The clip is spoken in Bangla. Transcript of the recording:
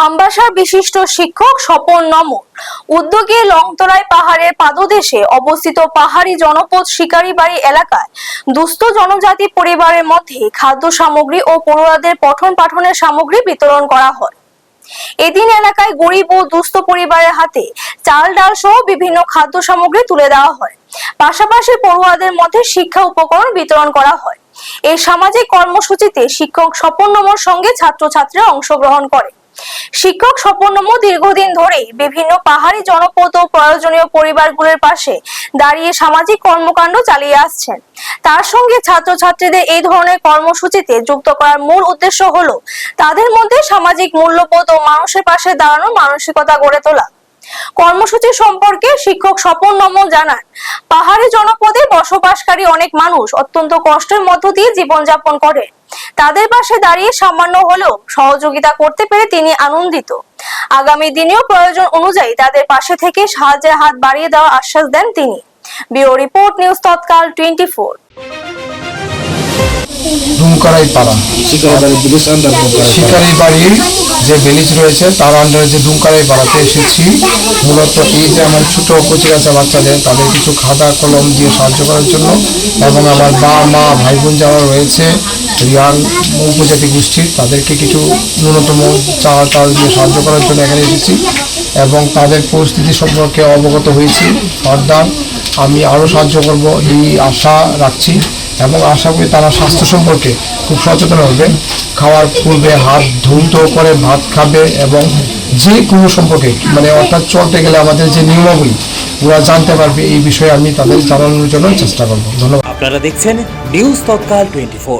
আমবাসার বিশিষ্ট শিক্ষক স্বপন নমন উদ্যোগে লংতরাই পাহাড়ের পাদদেশে অবস্থিত পাহাড়ি জনপদ শিকারীবাড়ি এলাকায় দুস্থ জনজাতি পরিবারের মধ্যে খাদ্য সামগ্রী ও পড়ুয়াদের পঠন পাঠনের সামগ্রী বিতরণ করা হয়। এদিন এলাকায় গরিব ও দুস্থ পরিবারের হাতে চাল ডাল সহ বিভিন্ন খাদ্য সামগ্রী তুলে দেওয়া হয়। পাশাপাশি পড়ুয়াদের মধ্যে শিক্ষা উপকরণ বিতরণ করা হয়। এই সামাজিক কর্মসূচিতে শিক্ষক স্বপন নমর সঙ্গে ছাত্রছাত্রীরা অংশগ্রহণ করে। শিক্ষক স্বপন নমর দীর্ঘদিন ধরেই বিভিন্ন পাহাড়ি জনপদ ও প্রয়োজনীয় পরিবারগুলোর পাশে দাঁড়িয়ে সামাজিক কর্মকাণ্ড চালিয়ে আসছেন। তার সঙ্গে ছাত্রছাত্রীদের এই ধরনের কর্মসূচিতে যুক্ত করার মূল উদ্দেশ্য হলো তাদের মধ্যে সামাজিক মূল্যবোধ ও মানুষের পাশে দাঁড়ানোর মানসিকতা গড়ে তোলা। কর্মসূচি সম্পর্কে শিক্ষক স্বপন নমন জানান, পাহাড়ি জনপদে বসবাসকারী অনেক মানুষ অত্যন্ত কষ্টের মধ্য দিয়ে জীবনযাপন করে। তাদের পাশে দাঁড়িয়ে সামান্য হলেও সহযোগিতা করতে পেরে তিনি আনন্দিত। আগামী দিনেও প্রয়োজন অনুযায়ী তাদের পাশে থেকে সাহায্যের হাত বাড়িয়ে দেওয়ার আশ্বাস দেন তিনি। ব্যুরো রিপোর্ট, নিউজ তৎকাল 24। দুমকারাইপাড়া শিকারীবাড়ির যে ভিলেজ রয়েছে তার আন্ডারে যে দুমকারাইপাড়াতে এসেছি। মূলত এই যে আমার ছোট কচিকাঁচা বাচ্চাদের তাদের কিছু খাতা কলম দিয়ে সাহায্য করার জন্য, এবং আমার মা ভাই বোন যারা রয়েছে ইয়াং উপজাতি গোষ্ঠীর তাদেরকে কিছু ন্যূনতম চাল দিয়ে সাহায্য করার জন্য এখানে এসেছি এবং তাদের পরিস্থিতি সম্পর্কে অবগত হয়েছি। ফার্দার আমি আরও সাহায্য করব এই আশা রাখছি এবং আশা করি তারা স্বাস্থ্য সম্পর্কে খুব সচেতন হবে। খাওয়ার পূর্বে হাত ধৌত করে ভাত খাবে এবং যে কোনো সম্পর্কে অর্থাৎ চলতে গেলে আমাদের যে নিয়মাবলী ওরা জানতে পারবে, এই বিষয়ে আমি তাদের জানানোর জন্য চেষ্টা করব। ধন্যবাদ। আপনারা দেখছেন নিউজ তৎকাল 24।